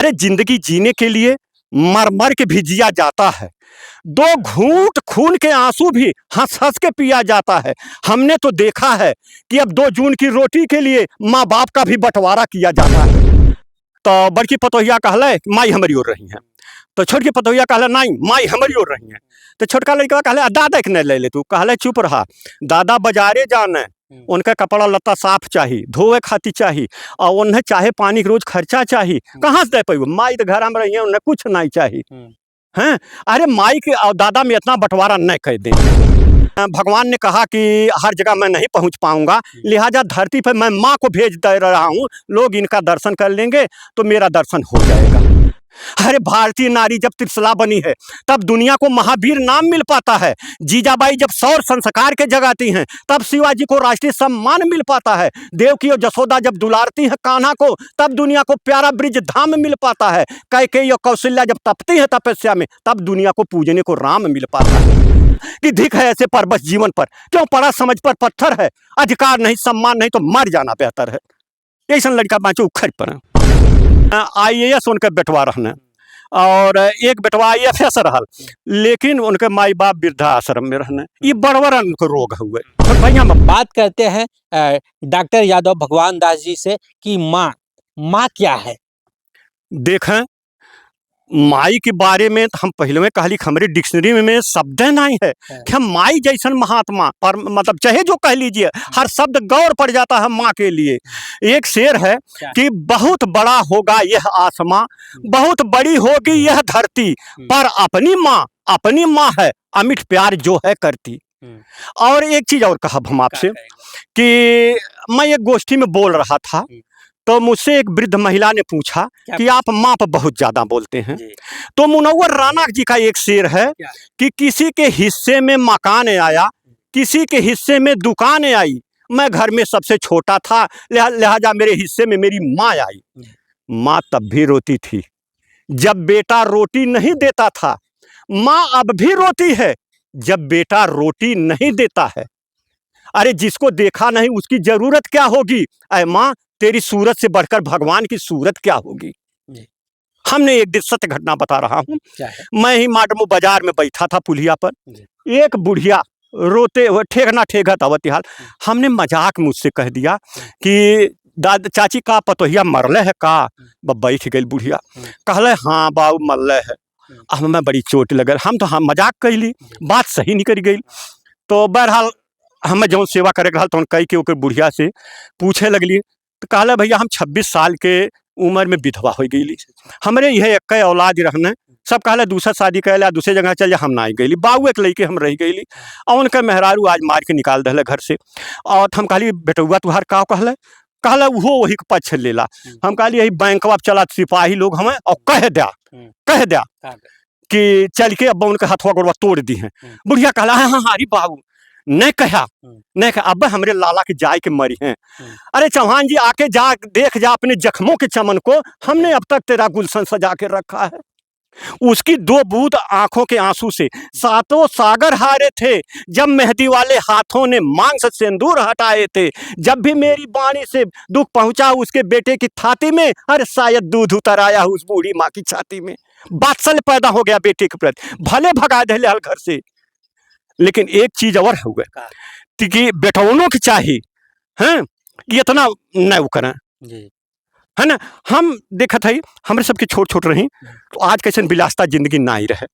अरे जिंदगी जीने के लिए मर मर के भी जिया जाता है। 2 घूंट खून के आंसू भी हंस हंस के पिया जाता है। हमने तो देखा है कि अब 2 जून की रोटी के लिए माँ बाप का भी बंटवारा किया जाता है। तो बड़की पतोहिया कहले माई हमारी ओर रही है, तो छोटकी पतोहिया कहले नहीं माई हमारी ओर रही है। तो छोटका लड़का कहले दादा के नहीं ले ले तू, कहले चुप रहा, दादा बाजारे जाने, उनका कपड़ा लत्ता साफ चाहिए, धोए खाती चाहिए, और उन्हें चाहे पानी के रोज खर्चा चाहिए, कहाँ से दे पाई, माई तो घर में रही है, उन्हें कुछ नहीं चाहिए हैं। अरे माई के और दादा में इतना बंटवारा नहीं कर दे। भगवान ने कहा कि हर जगह मैं नहीं पहुंच पाऊंगा, लिहाजा धरती पर मैं माँ को भेज दे रहा हूँ, लोग इनका दर्शन कर लेंगे तो मेरा दर्शन हो जाएगा। अरे भारतीय नारी जब त्रिशला बनी है तब दुनिया को महावीर नाम मिल पाता है। जीजाबाई जब सौर संस्कार के जगाती हैं तब शिवाजी को राष्ट्रीय सम्मान मिल पाता है। देवकी और जसोदा जब दुलारती हैं कान्हा को तब दुनिया को प्यारा ब्रिज धाम मिल पाता है। कैकेयी और कौशल्या जब तपती है तपस्या में तब दुनिया को पूजने को राम मिल पाता है। कि धिक है ऐसे पर बस जीवन पर, क्यों पड़ा समझ पर पत्थर है, अधिकार नहीं सम्मान नहीं तो मर जाना बेहतर है। ऐसा लड़का बाँचो उखड़ पर IAS उनके बेटवा रहने, और एक बेटवा IFS रहल, लेकिन उनके माई बाप वृद्धाश्रम में रहने। ये बड़वर उनको रोग हुए। तो भाई हम बात करते हैं डॉक्टर यादव भगवान दास जी से कि माँ क्या है। देखें, माई के बारे में हम पहले में कहली हमारे डिक्शनरी में शब्द नहीं है कि हम माई जैसन महात्मा, पर मतलब चाहे जो कह लीजिए हर शब्द गौर पड़ जाता है माँ के लिए। एक शेर है कि बहुत बड़ा होगा यह आसमां, बहुत बड़ी होगी यह धरती, पर अपनी माँ है अमिट प्यार जो है करती। और एक चीज और कहा हम आपसे कि मैं एक गोष्ठी में बोल रहा था तो मुझसे एक वृद्ध महिला ने पूछा कि आप माँ पर बहुत ज्यादा बोलते हैं। तो मुनव्वर राना जी का एक शेर है कि किसी के हिस्से में मकान आया, किसी के हिस्से में दुकान आई, मैं घर में सबसे छोटा था, लिहाजा मेरे हिस्से में मेरी माँ आई। माँ तब भी रोती थी जब बेटा रोटी नहीं देता था, माँ अब भी रोती है जब बेटा रोटी नहीं देता है। अरे जिसको देखा नहीं उसकी जरूरत क्या होगी, अरे माँ तेरी सूरत से बढ़कर भगवान की सूरत क्या होगी। हमने एक दिन सत्य घटना बता रहा हूँ। मैं ही माडमो बाजार में बैठा था पुलिया पर, एक बुढ़िया रोते हुए ठेगना ठेगत अवती हाल, हमने मजाक मुझसे कह दिया कि दादा चाची का पतोहिया मरले है का। बैठ गई बुढ़िया, कहले हाँ बाबू मरले है। हमें बड़ी चोट लगल, हम तो हम मजाक कैली, बात सही नहीं करी गई। तो बहरहाल हमें जो सेवा करे रहा तो कह के ओकर बुढ़िया से पूछे लगली, तो कहला भैया हम 26 साल के उम्र में विधवा हो गई, हमारे यह एक औलाद रहने, सब कहला दूसरा शादी कर ला, दूसरे जगह चल जा, हम ना आई गई, बाबू एक लड़के हम रह गई, और उनका मेहरारू आज मार के निकाल दिले घर से। और हम कहली बेटुआ तुहार का कहला वही पक्ष लेला। हम कहली यही बैंकवा चला सिपाही लोग हमें और कह दिया कि चल के अब उनके हथवा गोड़वा तोड़ दी हैं। बुढ़िया कहला हाँ अरे बाबू नहीं कहा अब हमरे लाला के जाय के मरी हैं। अरे चौहान जी आके जा देख जा अपने जख्मों के चमन को, हमने अब तक तेरा गुलशन सजा के रखा है। उसकी 2 बूंद आंखों के आंसू से 7 सागर हारे थे, जब मेहंदी वाले हाथों ने मांग से सिंदूर हटाए थे। जब भी मेरी बाणी से दुख पहुंचा उसके बेटे की छाती में, अरे शायद दूध उतर आया उस बूढ़ी माँ की छाती में। वात्सल्य पैदा हो गया बेटे के प्रति, भले भगा दे घर से, लेकिन एक चीज और हो गए कि बेटौनों की चाहिए हैं इतना नहीं करें, है ना। हम देखा था हमारे सबके छोट छोट रही, तो आज कैसे बिलासता जिंदगी ना ही रहे,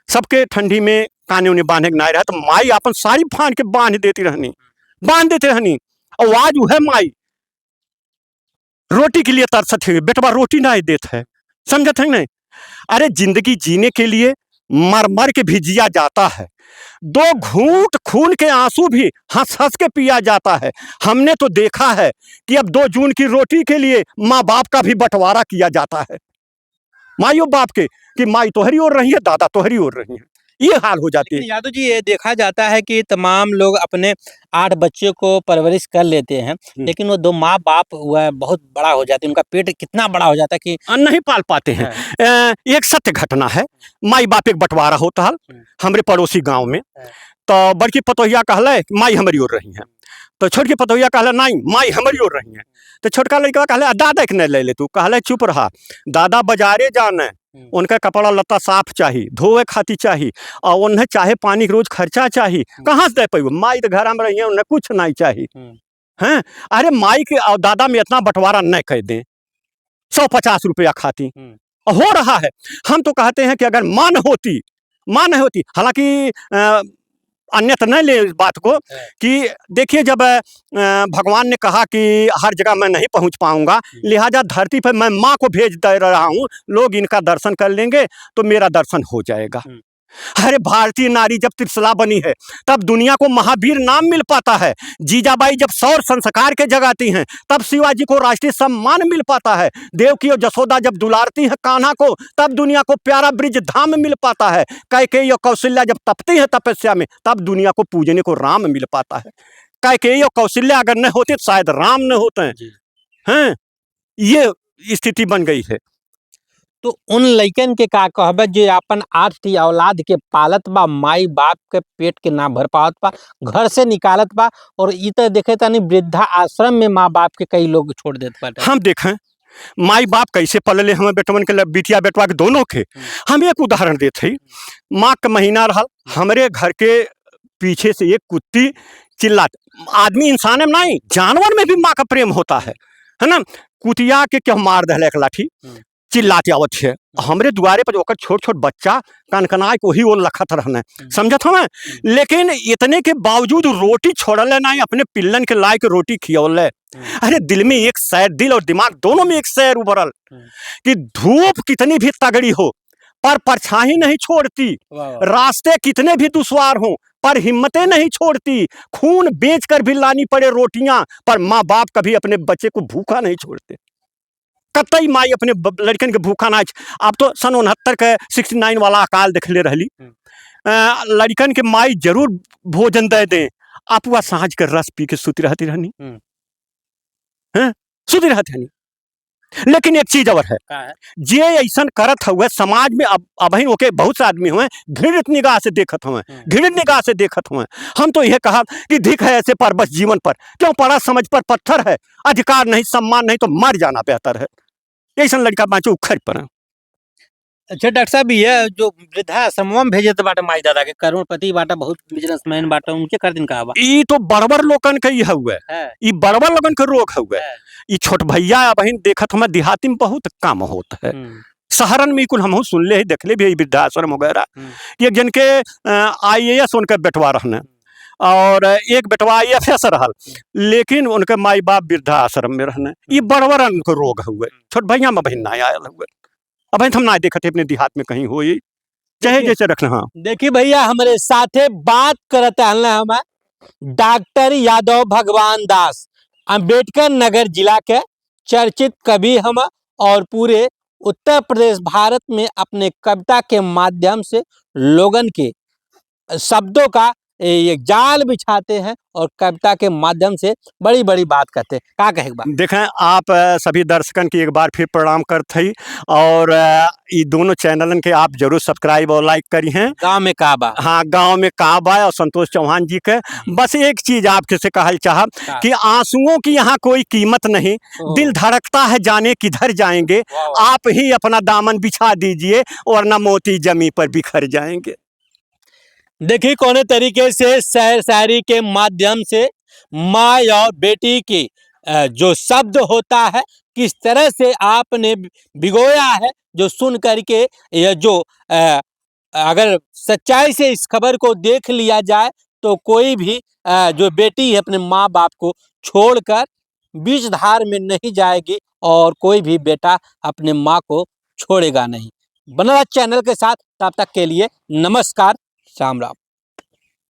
सबके ठंडी में काने उन्हें बांधे ना रहे, तो माई अपन सारी फान के बांध देती रहनी। और आज वह माई रोटी के लिए तरसत है, बेटवा रोटी ना ही देता है, समझत है नहीं। अरे जिंदगी जीने के लिए मर मर के भी जिया जाता है, 2 घूंट खून के आंसू भी हंस हंस के पिया जाता है। हमने तो देखा है कि अब 2 जून की रोटी के लिए माँ बाप का भी बंटवारा किया जाता है, माइयों बाप के, कि माई तोहरी ओर रही है, दादा तोहरी ओर रही है। ये हाल हो जाती है। लेकिन यादव जी, ये देखा जाता है कि तमाम लोग अपने 8 बच्चों को परवरिश कर लेते हैं, लेकिन वो 2 माँ-बाप वह बहुत बड़ा हो जाते हैं, उनका पेट कितना बड़ा हो जाता है कि नहीं पाल पाते हैं। एक सत्य घटना है, माई बाप एक बंटवारा होता है हमरे पड़ोसी गांव में। तो बड़की पतोहिया कहले माई हमारी ओर रही है, तो छोटकी पतोहिया कहले नहीं माई हमारी ओर रही है। तो छोटका लड़का कहले दादा के नहीं ले ले तू, कहले चुप रहा, दादा बाजारे जाने, उनका कपड़ा लत्ता साफ चाहिए, धोए खाती चाहिए, और उन्हें चाहे पानी के रोज खर्चा चाहिए, कहाँ से दे पाई, माई तो घर में रही है, उन्हें कुछ नहीं चाहिए। हैं अरे माई के और दादा में इतना बंटवारा नहीं कर दें, 150 रुपया खाती हो रहा है। हम तो कहते हैं कि अगर माँ न होती, हालांकि अन्यथा न ले इस बात को कि देखिए, जब भगवान ने कहा कि हर जगह मैं नहीं पहुंच पाऊंगा, लिहाजा धरती पर मैं माँ को भेज दे रहा हूं, लोग इनका दर्शन कर लेंगे तो मेरा दर्शन हो जाएगा। अरे भारतीय नारी जब त्रिशला बनी है तब दुनिया को महावीर नाम मिल पाता है, जीजाबाई जब सौर संस्कार के जगाती हैं तब शिवाजी को राष्ट्रीय सम्मान मिल पाता है, देवकी और जसोदा जब दुलारती है कान्हा को तब दुनिया को प्यारा ब्रिज धाम मिल पाता है, कैकेयी और कौशल्या जब तपती है तपस्या में तब दुनिया को पूजने को राम मिल पाता है। कैकेयी और कौशल्या अगर न होते तो शायद राम न होते हैं। ये स्थिति बन गई है। तो उन लइकन के का कहबे जे अपन 8 ठी औलाद के पालत बा, माई बाप के पेट के ना भर पावत बा, घर से निकालत बा, और इ त देखे तानी वृद्धा आश्रम में माँ बाप के कई लोग छोड़ देत बाटे। हम देखें माई बाप कैसे पलले हमें बेटवन के बिटिया बेटवा के दोनों के। हम एक उदाहरण देते ही, माँ का महीना रहा, हमारे घर के पीछे से एक कुत्ती चिल्लात, आदमी इंसान में नहीं जानवर में भी माँ का प्रेम होता है ना। कुतिया के क्यों मार दहले एक लाठी, चिल्लाते आवत है, हमरे दुआरे पर ओकर छोट छोट बच्चा कनकनाए को ही वो लखत रहने, समझत हमें। लेकिन इतने के बावजूद रोटी छोड़ले नहीं, अपने पिल्लन के लाए के रोटी खियौले। अरे दिल में एक सैर, दिल और दिमाग दोनों में एक सैर उभरल कि धूप कितनी भी तगड़ी हो पर परछाई नहीं छोड़ती, रास्ते कितने भी दुश्वार हों पर हिम्मतें नहीं छोड़ती, खून बेच कर भी लानी पड़े रोटियां पर माँ बाप कभी अपने बच्चे को भूखा नहीं छोड़ते। कतई माई अपने लड़कन के भूखा ना। अब तो सन 69 के 69 वाला अकाल देख ले रही, लड़कन के माई जरूर भोजन दे दें, आप वह सांझ के रस पी के सुती रहती रहनी, सुती रहती रहनी। लेकिन एक चीज और है, जे ऐसा करत हुए समाज में अब ओके बहुत से आदमी हुए घृणित निगाह से देखत हुए, घृणित निगाह से देखत हुए। हम तो यह कहा कि धिक है ऐसे पर बस जीवन पर, क्यों पड़ा समझ पर पत्थर है, अधिकार नहीं सम्मान नहीं तो मर जाना बेहतर है। ऐसा लड़का बाँचे उखड़ पर। अच्छा डॉक्टर साहब, ये जो वृद्धाश्रम भेजत बाटे माई दादा के, करोड़पति बाटा, बहुत बिजनेसमैन बाटा, उनके कर दिन का बा? ई तो बड़बर लोगन के ही हुए, ई बड़बर लोगन के रोग हुए। ई छोट भैया बहन देखत हमें देहाती में बहुत कम होता है, शहरन में कुल हम सुनले ही देखले भी वृद्धाश्रम वगैरह। एक जन के IAS उनके बेटवा रहने और एक बेटवा IFS रहल, लेकिन उनके माई बाप वृद्धाश्रम में रहने। ये बड़बरन को रोग हुए, छोट भैया में बहन ना आयल हुए। अब हम ना देखते अपने देहात में कहीं हो, चाहे जैसे रखना। हाँ देखिए भैया, हमारे साथे बात करते हैं हम डॉक्टर यादव भगवान दास, अम्बेडकर नगर जिला के चर्चित कवि हम, और पूरे उत्तर प्रदेश भारत में अपने कविता के माध्यम से लोगन के शब्दों का एक जाल बिछाते हैं और कविता के माध्यम से बड़ी बड़ी बात करते हैं। क्या कहेगा? देखें आप सभी दर्शकन की एक बार फिर प्रणाम करते ही, और ये दोनों चैनलन के आप जरूर सब्सक्राइब और लाइक करी हैं। गांव में काबा, हाँ गांव में काबा और संतोष चौहान जी के। बस एक चीज आपके से कहल चाह कि आंसुओं की यहाँ कोई कीमत नहीं, दिल धड़कता है जाने किधर जाएंगे, आप ही अपना दामन बिछा दीजिए वरना मोती जमी पर बिखर जाएंगे। देखिए कौन तरीके से शायर शायरी के माध्यम से माँ और बेटी की जो शब्द होता है किस तरह से आपने भिगोया है, जो सुन करके यह जो अगर सच्चाई से इस खबर को देख लिया जाए तो कोई भी जो बेटी है अपने माँ बाप को छोड़कर बीच धार में नहीं जाएगी, और कोई भी बेटा अपने माँ को छोड़ेगा नहीं। बना चैनल के साथ, तब तक के लिए नमस्कार, राम राम।